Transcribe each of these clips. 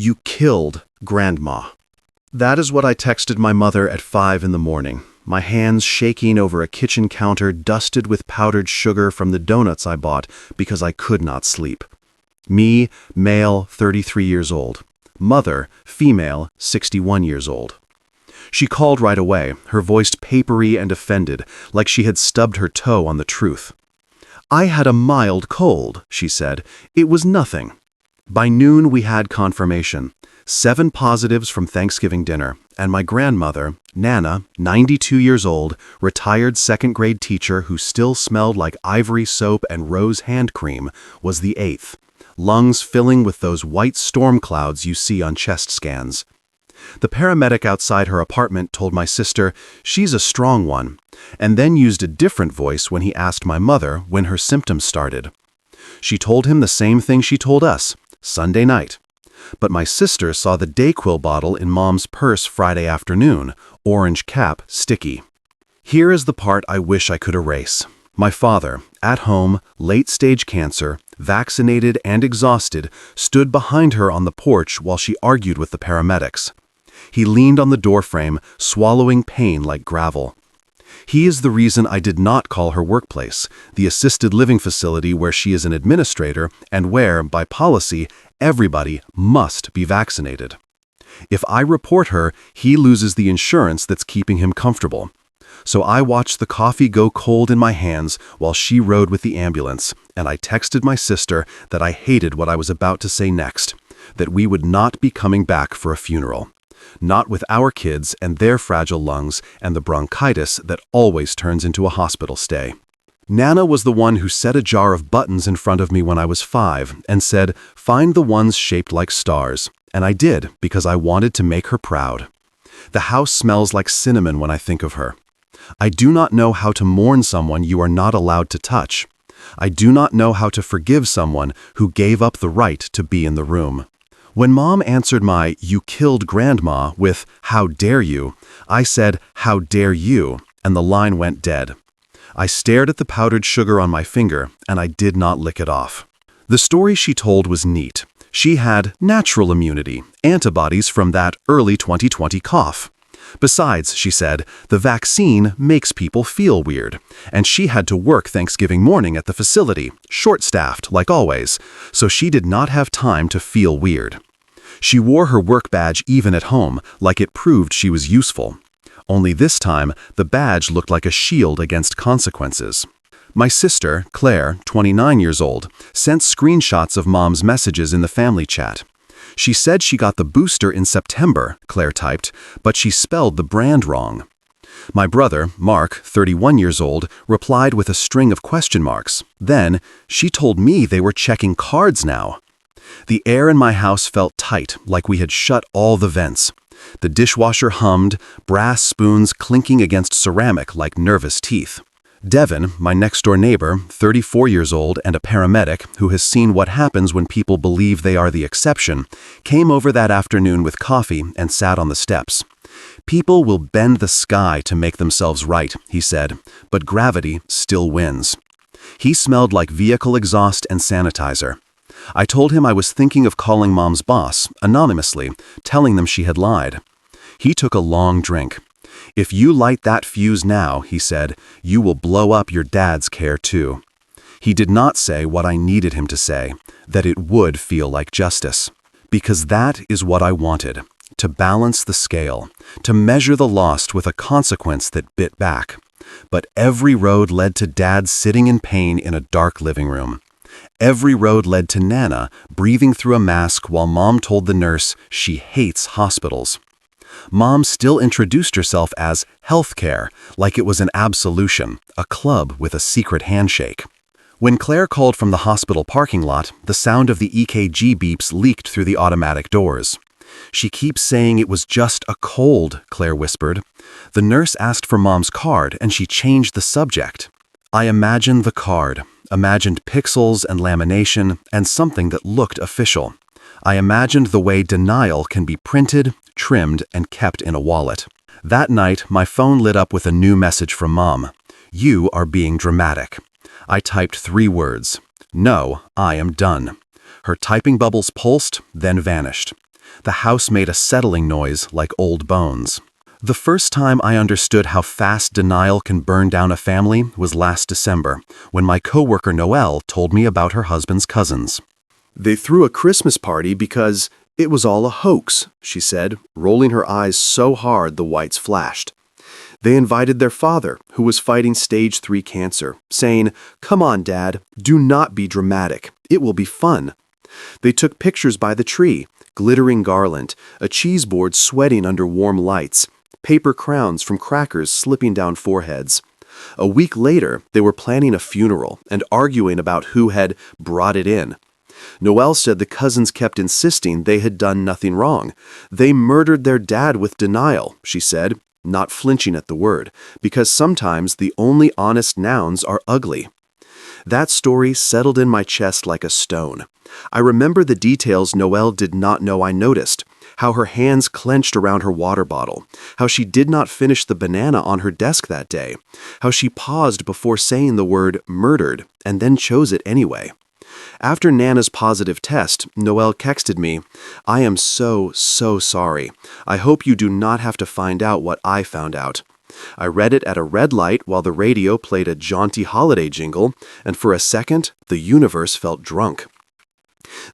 "You killed Grandma." That is what I texted my mother at 5 in the morning, my hands shaking over a kitchen counter dusted with powdered sugar from the donuts I bought because I could not sleep. Me, male, 33 years old. Mother, female, 61 years old. She called right away, her voice papery and offended, like she had stubbed her toe on the truth. "I had a mild cold," she said. "It was nothing." By noon we had confirmation. 7 positives from Thanksgiving dinner, and my grandmother, Nana, 92 years old, retired second-grade teacher who still smelled like ivory soap and rose hand cream, was the 8th, lungs filling with those white storm clouds you see on chest scans. The paramedic outside her apartment told my sister she's a strong one, and then used a different voice when he asked my mother when her symptoms started. She told him the same thing she told us, Sunday night. But my sister saw the Dayquil bottle in Mom's purse Friday afternoon, orange cap, sticky. Here is the part I wish I could erase. My father, at home, late-stage cancer, vaccinated and exhausted, stood behind her on the porch while she argued with the paramedics. He leaned on the doorframe, swallowing pain like gravel. He is the reason I did not call her workplace, the assisted living facility where she is an administrator and where, by policy, everybody must be vaccinated. If I report her, he loses the insurance that's keeping him comfortable. So I watched the coffee go cold in my hands while she rode with the ambulance, and I texted my sister that I hated what I was about to say next, that we would not be coming back for a funeral. Not with our kids and their fragile lungs and the bronchitis that always turns into a hospital stay. Nana was the one who set a jar of buttons in front of me when I was 5 and said, "Find the ones shaped like stars." And I did, because I wanted to make her proud. The house smells like cinnamon when I think of her. I do not know how to mourn someone you are not allowed to touch. I do not know how to forgive someone who gave up the right to be in the room. When Mom answered my "You killed Grandma" with "How dare you," I said, "How dare you," and the line went dead. I stared at the powdered sugar on my finger, and I did not lick it off. The story she told was neat. She had natural immunity, antibodies from that early 2020 cough. Besides, she said, the vaccine makes people feel weird, and she had to work Thanksgiving morning at the facility, short-staffed like always, so she did not have time to feel weird. She wore her work badge even at home, like it proved she was useful. Only this time, the badge looked like a shield against consequences. My sister, Claire, 29 years old, sent screenshots of Mom's messages in the family chat. She said she got the booster in September, Claire typed, but she spelled the brand wrong. My brother, Mark, 31 years old, replied with a string of question marks. Then, she told me they were checking cards now. The air in my house felt tight, like we had shut all the vents. The dishwasher hummed, brass spoons clinking against ceramic like nervous teeth. Devin, my next-door neighbor, 34 years old and a paramedic who has seen what happens when people believe they are the exception, came over that afternoon with coffee and sat on the steps. "People will bend the sky to make themselves right," he said, "but gravity still wins." He smelled like vehicle exhaust and sanitizer. I told him I was thinking of calling Mom's boss, anonymously, telling them she had lied. He took a long drink. "If you light that fuse now," he said, "you will blow up your dad's care too." He did not say what I needed him to say, that it would feel like justice. Because that is what I wanted, to balance the scale, to measure the lost with a consequence that bit back. But every road led to Dad sitting in pain in a dark living room. Every road led to Nana breathing through a mask while Mom told the nurse she hates hospitals. Mom still introduced herself as healthcare, like it was an absolution, a club with a secret handshake. When Claire called from the hospital parking lot, the sound of the EKG beeps leaked through the automatic doors. "She keeps saying it was just a cold," Claire whispered. The nurse asked for Mom's card, and she changed the subject. I imagined the card, imagined pixels and lamination, and something that looked official. I imagined the way denial can be printed, trimmed, and kept in a wallet. That night, my phone lit up with a new message from Mom. "You are being dramatic." I typed 3 words. "No, I am done." Her typing bubbles pulsed, then vanished. The house made a settling noise like old bones. The first time I understood how fast denial can burn down a family was last December, when my coworker Noelle told me about her husband's cousins. "They threw a Christmas party because it was all a hoax," she said, rolling her eyes so hard the whites flashed. "They invited their father, who was fighting stage 3 cancer, saying, 'Come on, Dad, do not be dramatic. It will be fun.' They took pictures by the tree, glittering garland, a cheese board sweating under warm lights, paper crowns from crackers slipping down foreheads. A week later, they were planning a funeral and arguing about who had brought it in. Noelle said the cousins kept insisting they had done nothing wrong. They murdered their dad with denial," she said, not flinching at the word, because sometimes the only honest nouns are ugly. That story settled in my chest like a stone. I remember the details Noelle did not know I noticed, how her hands clenched around her water bottle, how she did not finish the banana on her desk that day, how she paused before saying the word murdered and then chose it anyway. After Nana's positive test, Noelle texted me, "I am so sorry. I hope you do not have to find out what I found out." I read it at a red light while the radio played a jaunty holiday jingle, and for a second, the universe felt drunk.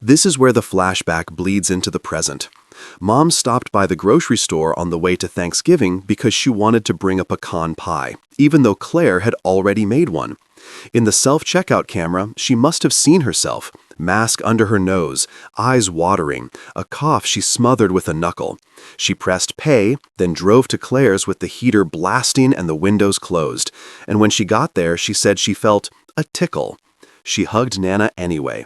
This is where the flashback bleeds into the present. Mom stopped by the grocery store on the way to Thanksgiving because she wanted to bring a pecan pie, even though Claire had already made one. In the self-checkout camera, she must have seen herself, mask under her nose, eyes watering, a cough she smothered with a knuckle. She pressed pay, then drove to Claire's with the heater blasting and the windows closed, and when she got there, she said she felt a tickle. She hugged Nana anyway.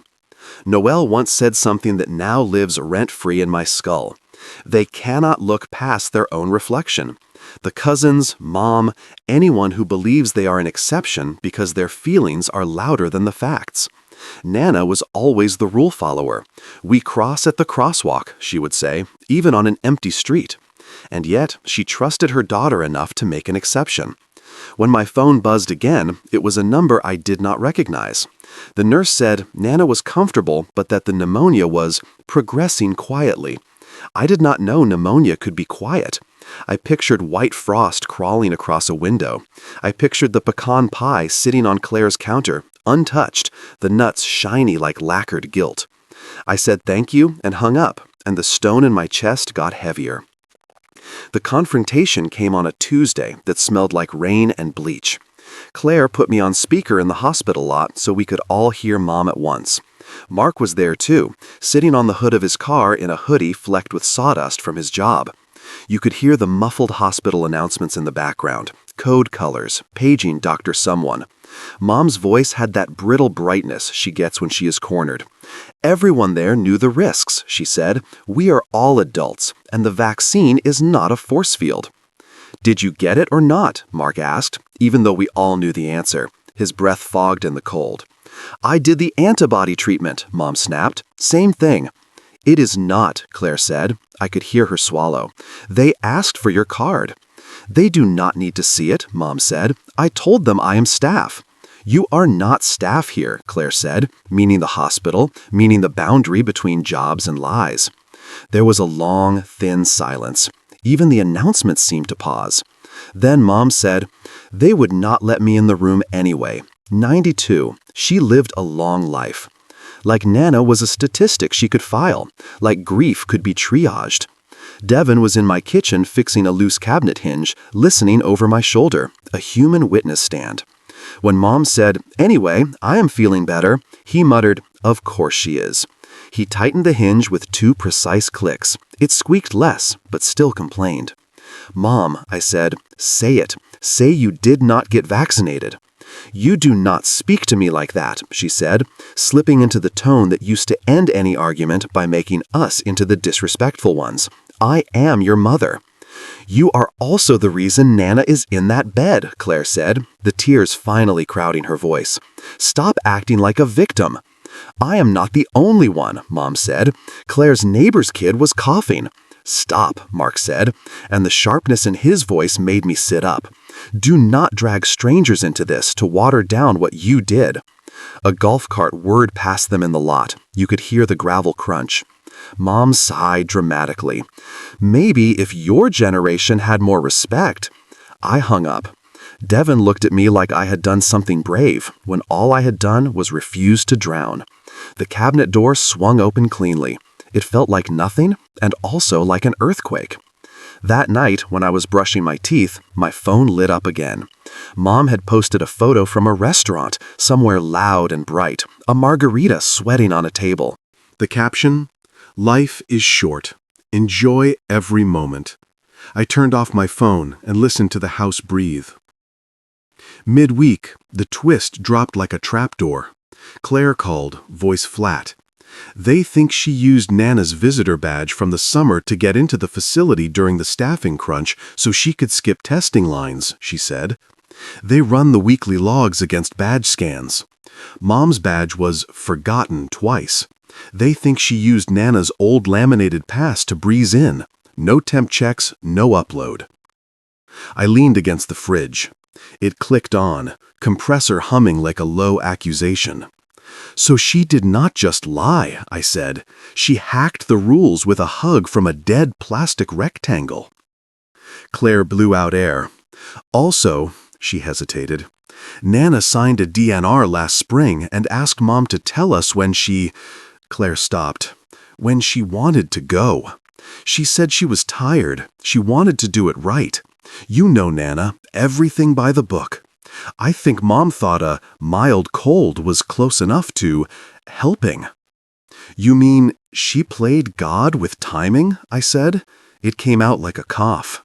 Noelle once said something that now lives rent-free in my skull. They cannot look past their own reflection. The cousins, Mom, anyone who believes they are an exception because their feelings are louder than the facts. Nana was always the rule follower. "We cross at the crosswalk," she would say, even on an empty street. And yet, she trusted her daughter enough to make an exception. When my phone buzzed again, it was a number I did not recognize. The nurse said Nana was comfortable, but that the pneumonia was progressing quietly. I did not know pneumonia could be quiet. I pictured white frost crawling across a window. I pictured the pecan pie sitting on Claire's counter, untouched, the nuts shiny like lacquered gilt. I said thank you and hung up, and the stone in my chest got heavier. The confrontation came on a Tuesday that smelled like rain and bleach. Claire put me on speaker in the hospital lot so we could all hear Mom at once. Mark was there too, sitting on the hood of his car in a hoodie flecked with sawdust from his job. You could hear the muffled hospital announcements in the background, code colors, paging Dr. Someone. Mom's voice had that brittle brightness she gets when she is cornered. "Everyone there knew the risks," she said. "We are all adults, and the vaccine is not a force field." "Did you get it or not?" Mark asked, even though we all knew the answer. His breath fogged in the cold. "I did the antibody treatment," Mom snapped. "Same thing." "It is not," Claire said. I could hear her swallow. "They asked for your card." "They do not need to see it," Mom said. "I told them I am staff." "You are not staff here," Claire said, meaning the hospital, meaning the boundary between jobs and lies. There was a long, thin silence. Even the announcements seemed to pause. Then Mom said, "They would not let me in the room anyway. 92. She lived a long life." Like Nana was a statistic she could file, like grief could be triaged. Devin was in my kitchen fixing a loose cabinet hinge, listening over my shoulder, a human witness stand. When Mom said, "Anyway, I am feeling better," he muttered, "Of course she is." He tightened the hinge with 2 precise clicks. It squeaked less, but still complained. "Mom," I said, "say it. Say you did not get vaccinated." "You do not speak to me like that," she said, slipping into the tone that used to end any argument by making us into the disrespectful ones. "I am your mother." "You are also the reason Nana is in that bed," Claire said, the tears finally crowding her voice. "Stop acting like a victim." "I am not the only one," Mom said. "Claire's neighbor's kid was coughing." "Stop," Mark said, and the sharpness in his voice made me sit up. "Do not drag strangers into this to water down what you did." A golf cart whirred past them in the lot. You could hear the gravel crunch. Mom sighed dramatically. "Maybe if your generation had more respect." I hung up. Devin looked at me like I had done something brave, when all I had done was refuse to drown. The cabinet door swung open cleanly. It felt like nothing, and also like an earthquake. That night, when I was brushing my teeth, my phone lit up again. Mom had posted a photo from a restaurant, somewhere loud and bright, a margarita sweating on a table. The caption, "Life is short. Enjoy every moment." I turned off my phone and listened to the house breathe. Midweek, the twist dropped like a trapdoor. Claire called, voice flat. "They think she used Nana's visitor badge from the summer to get into the facility during the staffing crunch so she could skip testing lines," she said. "They run the weekly logs against badge scans. Mom's badge was forgotten twice. They think she used Nana's old laminated pass to breeze in. No temp checks, no upload." I leaned against the fridge. It clicked on, compressor humming like a low accusation. "So she did not just lie," I said. "She hacked the rules with a hug from a dead plastic rectangle." Claire blew out air. "Also," she hesitated, "Nana signed a DNR last spring and asked Mom to tell us when she—" Claire stopped. "When she wanted to go. She said she was tired. She wanted to do it right. You know Nana, everything by the book. I think Mom thought a mild cold was close enough to helping." "You mean she played God with timing?" I said. It came out like a cough.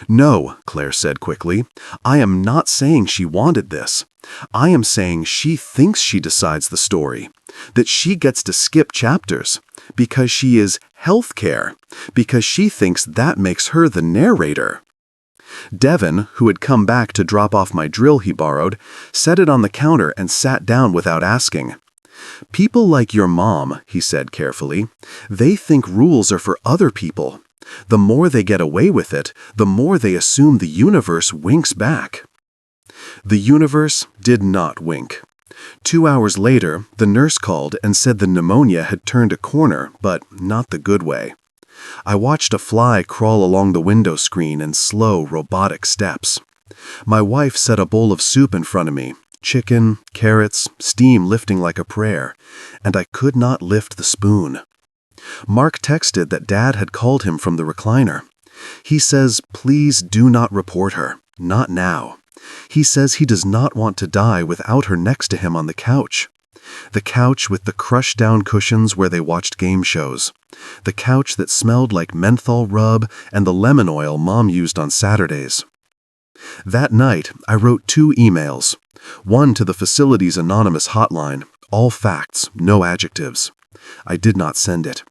"No," Claire said quickly. "I am not saying she wanted this. I am saying she thinks she decides the story, that she gets to skip chapters, because she is healthcare, because she thinks that makes her the narrator." Devin, who had come back to drop off my drill he borrowed, set it on the counter and sat down without asking. "People like your mom," he said carefully, "they think rules are for other people. The more they get away with it, the more they assume the universe winks back." The universe did not wink. 2 hours later, the nurse called and said the pneumonia had turned a corner, but not the good way. I watched a fly crawl along the window screen in slow, robotic steps. My wife set a bowl of soup in front of me, chicken, carrots, steam lifting like a prayer, and I could not lift the spoon. Mark texted that Dad had called him from the recliner. He says, "Please do not report her, not now." He says he does not want to die without her next to him on the couch. The couch with the crushed-down cushions where they watched game shows. The couch that smelled like menthol rub and the lemon oil Mom used on Saturdays. That night, I wrote 2 emails. One to the facility's anonymous hotline, all facts, no adjectives. I did not send it.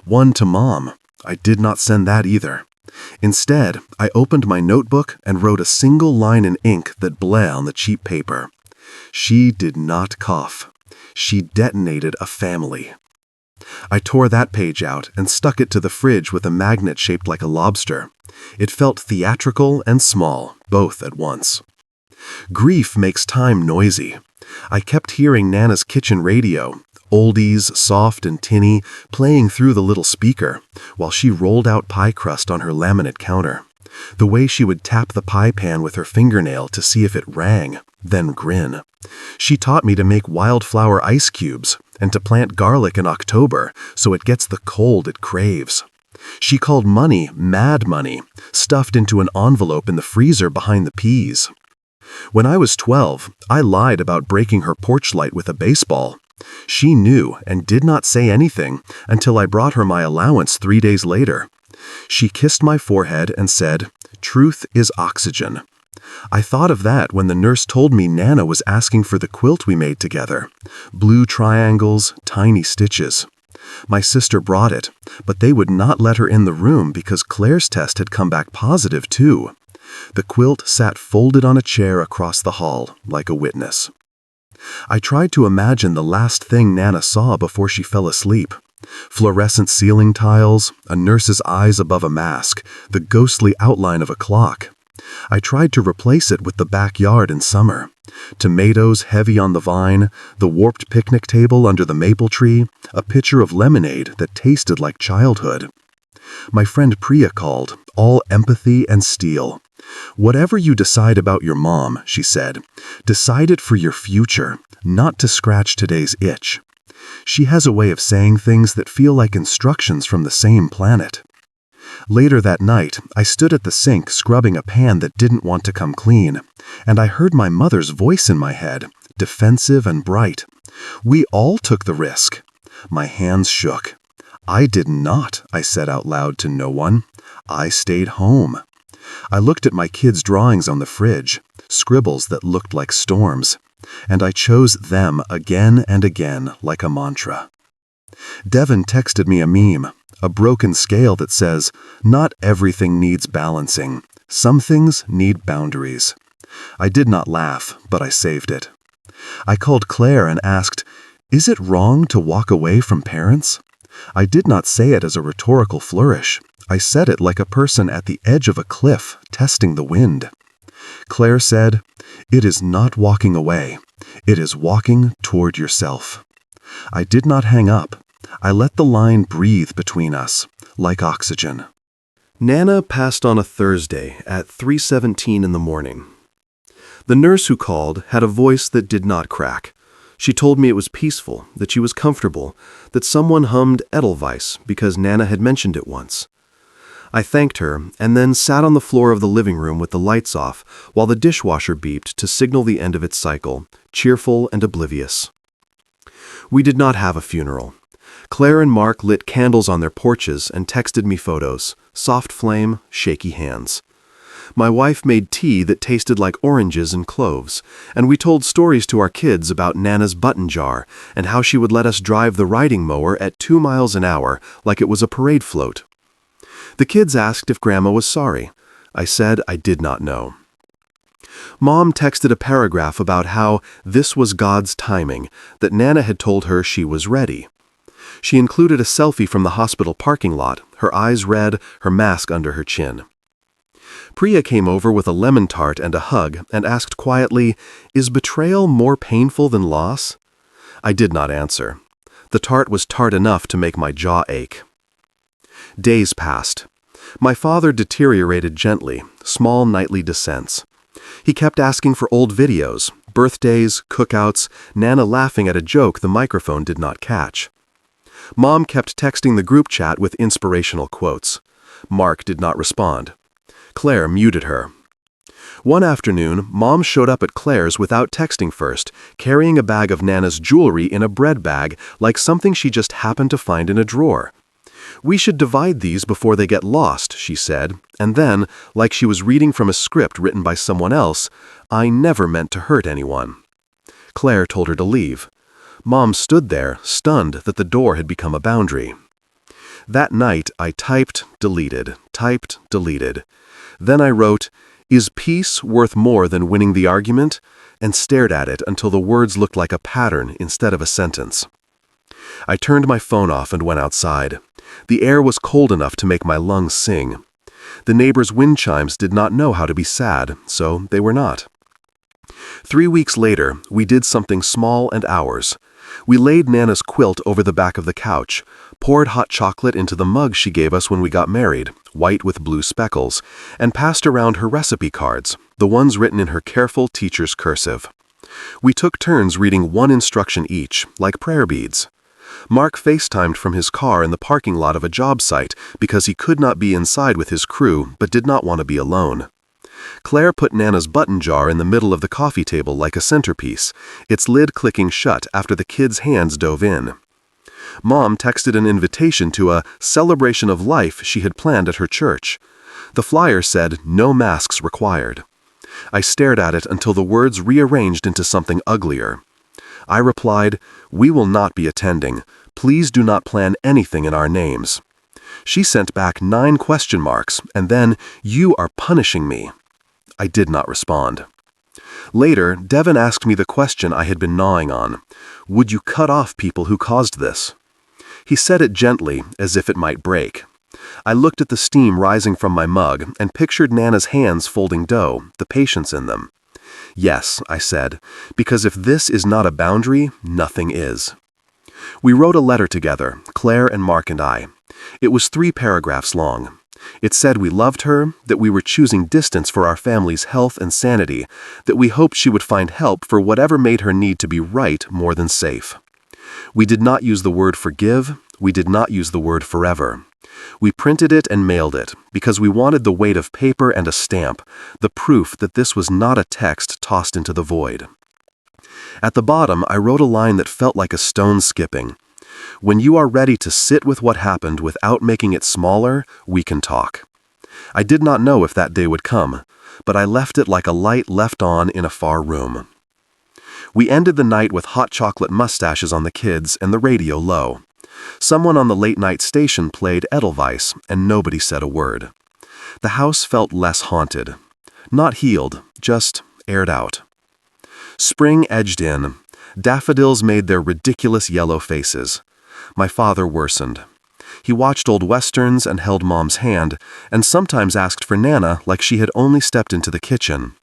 One to Mom. I did not send that either. Instead, I opened my notebook and wrote a single line in ink that bled on the cheap paper. She did not cough. She detonated a family. I tore that page out and stuck it to the fridge with a magnet shaped like a lobster. It felt theatrical and small, both at once. Grief makes time noisy. I kept hearing Nana's kitchen radio, oldies, soft and tinny, playing through the little speaker, while she rolled out pie crust on her laminate counter. The way she would tap the pie pan with her fingernail to see if it rang, then grin. She taught me to make wildflower ice cubes and to plant garlic in October so it gets the cold it craves. She called money mad money, stuffed into an envelope in the freezer behind the peas. When I was 12, I lied about breaking her porch light with a baseball. She knew and did not say anything until I brought her my allowance 3 days later. She kissed my forehead and said, "Truth is oxygen." I thought of that when the nurse told me Nana was asking for the quilt we made together. Blue triangles, tiny stitches. My sister brought it, but they would not let her in the room because Claire's test had come back positive too. The quilt sat folded on a chair across the hall, like a witness. I tried to imagine the last thing Nana saw before she fell asleep. Fluorescent ceiling tiles, a nurse's eyes above a mask, the ghostly outline of a clock. I tried to replace it with the backyard in summer, Tomatoes heavy on the vine, the warped picnic table under the maple tree, a pitcher of lemonade that tasted like childhood. My friend Priya called, all empathy and steel. "Whatever you decide about your mom," she said, "decide it for your future, not to scratch today's itch." She has a way of saying things that feel like instructions from the same planet. Later that night, I stood at the sink scrubbing a pan that didn't want to come clean, and I heard my mother's voice in my head, defensive and bright. "We all took the risk." My hands shook. "I did not," I said out loud to no one. "I stayed home." I looked at my kids' drawings on the fridge, scribbles that looked like storms, and I chose them again and again like a mantra. Devin texted me a meme, a broken scale that says, "Not everything needs balancing. Some things need boundaries." I did not laugh, but I saved it. I called Claire and asked, "Is it wrong to walk away from parents?" I did not say it as a rhetorical flourish. I said it like a person at the edge of a cliff, testing the wind. Claire said, "It is not walking away. It is walking toward yourself." I did not hang up. I let the line breathe between us, like oxygen. Nana passed on a Thursday at 3:17 in the morning. The nurse who called had a voice that did not crack. She told me it was peaceful, that she was comfortable, that someone hummed Edelweiss because Nana had mentioned it once. I thanked her and then sat on the floor of the living room with the lights off while the dishwasher beeped to signal the end of its cycle, cheerful and oblivious. We did not have a funeral. Claire and Mark lit candles on their porches and texted me photos, soft flame, shaky hands. My wife made tea that tasted like oranges and cloves, and we told stories to our kids about Nana's button jar and how she would let us drive the riding mower at 2 miles an hour like it was a parade float. The kids asked if Grandma was sorry. I said I did not know. Mom texted a paragraph about how this was God's timing, that Nana had told her she was ready. She included a selfie from the hospital parking lot, her eyes red, her mask under her chin. Priya came over with a lemon tart and a hug and asked quietly, "Is betrayal more painful than loss?" I did not answer. The tart was tart enough to make my jaw ache. Days passed. My father deteriorated gently, small nightly descents. He kept asking for old videos, birthdays, cookouts, Nana laughing at a joke the microphone did not catch. Mom kept texting the group chat with inspirational quotes. Mark did not respond. Claire muted her. One afternoon, Mom showed up at Claire's without texting first, carrying a bag of Nana's jewelry in a bread bag like something she just happened to find in a drawer. "We should divide these before they get lost," she said, and then, like she was reading from a script written by someone else, "I never meant to hurt anyone." Claire told her to leave. Mom stood there, stunned that the door had become a boundary. That night, I typed, deleted. Then I wrote, "Is peace worth more than winning the argument?" and stared at it until the words looked like a pattern instead of a sentence. I turned my phone off and went outside. The air was cold enough to make my lungs sing. The neighbors' wind chimes did not know how to be sad, so they were not. 3 weeks later, we did something small and ours. We laid Nana's quilt over the back of the couch, poured hot chocolate into the mug she gave us when we got married, white with blue speckles, and passed around her recipe cards, the ones written in her careful teacher's cursive. We took turns reading one instruction each, like prayer beads. Mark FaceTimed from his car in the parking lot of a job site because he could not be inside with his crew but did not want to be alone. Claire put Nana's button jar in the middle of the coffee table like a centerpiece, its lid clicking shut after the kids' hands dove in. Mom texted an invitation to a celebration of life she had planned at her church. The flyer said, "No masks required." I stared at it until the words rearranged into something uglier. I replied, "We will not be attending. Please do not plan anything in our names." She sent back 9 question marks, and then, "You are punishing me." I did not respond. Later, Devin asked me the question I had been gnawing on. Would you cut off people who caused this? He said it gently, as if it might break. I looked at the steam rising from my mug and pictured Nana's hands folding dough, the patience in them. Yes, I said, because if this is not a boundary, nothing is. We wrote a letter together, Claire and Mark and I. It was 3 paragraphs long. It said we loved her, that we were choosing distance for our family's health and sanity, that we hoped she would find help for whatever made her need to be right more than safe. We did not use the word forgive, we did not use the word forever. We printed it and mailed it, because we wanted the weight of paper and a stamp, the proof that this was not a text tossed into the void. At the bottom, I wrote a line that felt like a stone skipping. When you are ready to sit with what happened without making it smaller, we can talk. I did not know if that day would come, but I left it like a light left on in a far room. We ended the night with hot chocolate mustaches on the kids and the radio low. Someone on the late-night station played Edelweiss, and nobody said a word. The house felt less haunted. Not healed, just aired out. Spring edged in. Daffodils made their ridiculous yellow faces. My father worsened. He watched old westerns and held Mom's hand, and sometimes asked for Nana like she had only stepped into the kitchen.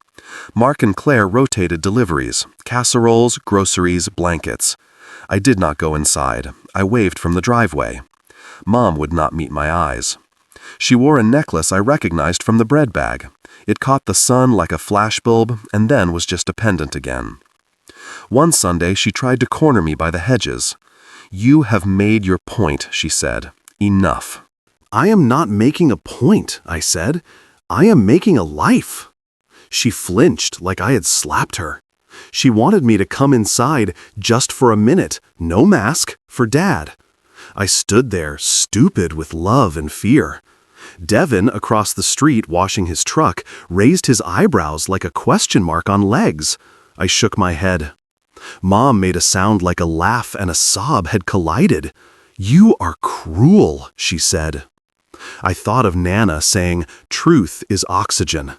Mark and Claire rotated deliveries, casseroles, groceries, blankets. I did not go inside. I waved from the driveway. Mom would not meet my eyes. She wore a necklace I recognized from the bread bag. It caught the sun like a flashbulb and then was just a pendant again. One Sunday she tried to corner me by the hedges. "You have made your point," she said. "Enough." "I am not making a point," I said. "I am making a life." She flinched like I had slapped her. She wanted me to come inside just for a minute, no mask, for Dad. I stood there, stupid with love and fear. Devin, across the street washing his truck, raised his eyebrows like a question mark on legs. I shook my head. Mom made a sound like a laugh and a sob had collided. "You are cruel," she said. I thought of Nana saying, "Truth is oxygen."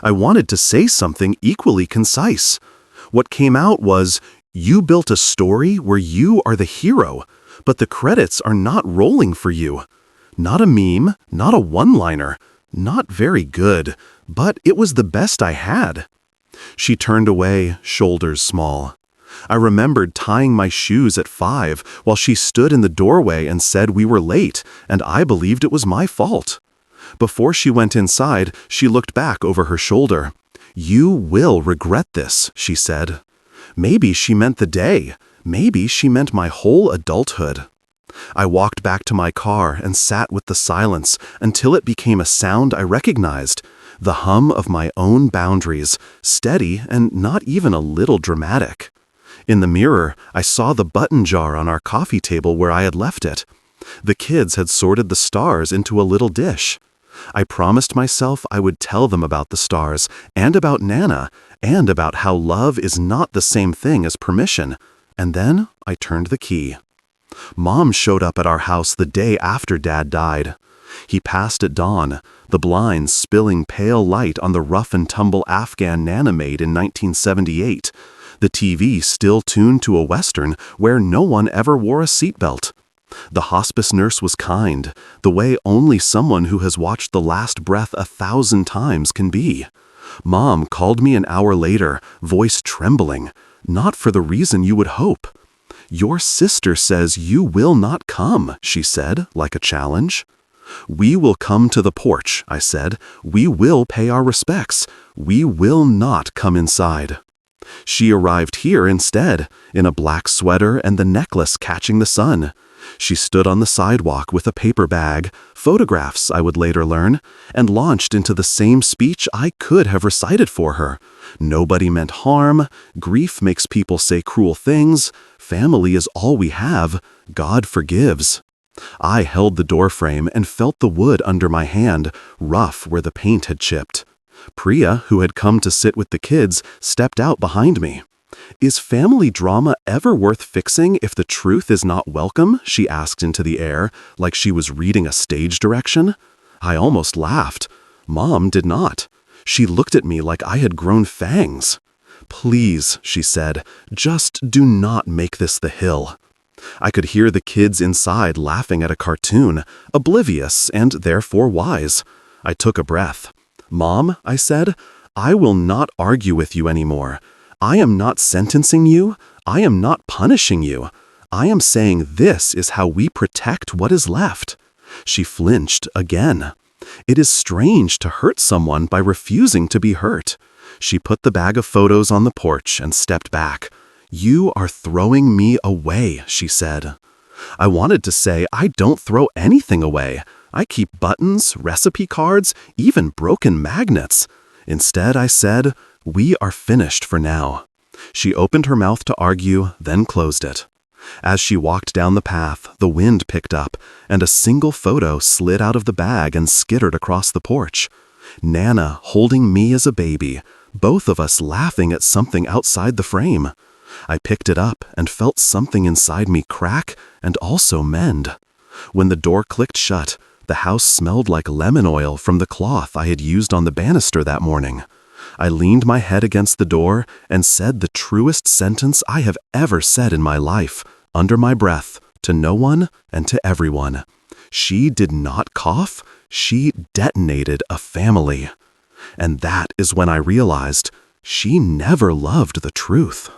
I wanted to say something equally concise. What came out was, "You built a story where you are the hero, but the credits are not rolling for you." Not a meme, not a one-liner, not very good, but it was the best I had. She turned away, shoulders small. I remembered tying my shoes at 5 while she stood in the doorway and said we were late, and I believed it was my fault. Before she went inside, she looked back over her shoulder. "You will regret this," she said. Maybe she meant the day. Maybe she meant my whole adulthood. I walked back to my car and sat with the silence until it became a sound I recognized, the hum of my own boundaries, steady and not even a little dramatic. In the mirror, I saw the button jar on our coffee table where I had left it. The kids had sorted the stars into a little dish. I promised myself I would tell them about the stars, and about Nana, and about how love is not the same thing as permission. And then I turned the key. Mom showed up at our house the day after Dad died. He passed at dawn, the blinds spilling pale light on the rough-and-tumble Afghan Nana made in 1978, the TV still tuned to a Western where no one ever wore a seatbelt. The hospice nurse was kind, the way only someone who has watched The Last Breath 1,000 times can be. Mom called me an hour later, voice trembling, not for the reason you would hope. "Your sister says you will not come," she said, like a challenge. "We will come to the porch," I said. "We will pay our respects. We will not come inside." She arrived here instead, in a black sweater and the necklace catching the sun. She stood on the sidewalk with a paper bag, photographs I would later learn, and launched into the same speech I could have recited for her. Nobody meant harm, grief makes people say cruel things, family is all we have, God forgives. I held the doorframe and felt the wood under my hand, rough where the paint had chipped. Priya, who had come to sit with the kids, stepped out behind me. "Is family drama ever worth fixing if the truth is not welcome?" she asked into the air, like she was reading a stage direction. I almost laughed. Mom did not. She looked at me like I had grown fangs. "Please," she said, "just do not make this the hill." I could hear the kids inside laughing at a cartoon, oblivious and therefore wise. I took a breath. "Mom," I said, I will not argue with you anymore. I am not sentencing you. I am not punishing you. I am saying this is how we protect what is left." She flinched again. It is strange to hurt someone by refusing to be hurt. She put the bag of photos on the porch and stepped back. "You are throwing me away," she said. I wanted to say, "I don't throw anything away. I keep buttons, recipe cards, even broken magnets." Instead, I said, "We are finished for now." She opened her mouth to argue, then closed it. As she walked down the path, the wind picked up, and a single photo slid out of the bag and skittered across the porch. Nana holding me as a baby, both of us laughing at something outside the frame. I picked it up and felt something inside me crack and also mend. When the door clicked shut, the house smelled like lemon oil from the cloth I had used on the banister that morning. I leaned my head against the door and said the truest sentence I have ever said in my life, under my breath, to no one and to everyone. She did not cough, she detonated a family. And that is when I realized she never loved the truth.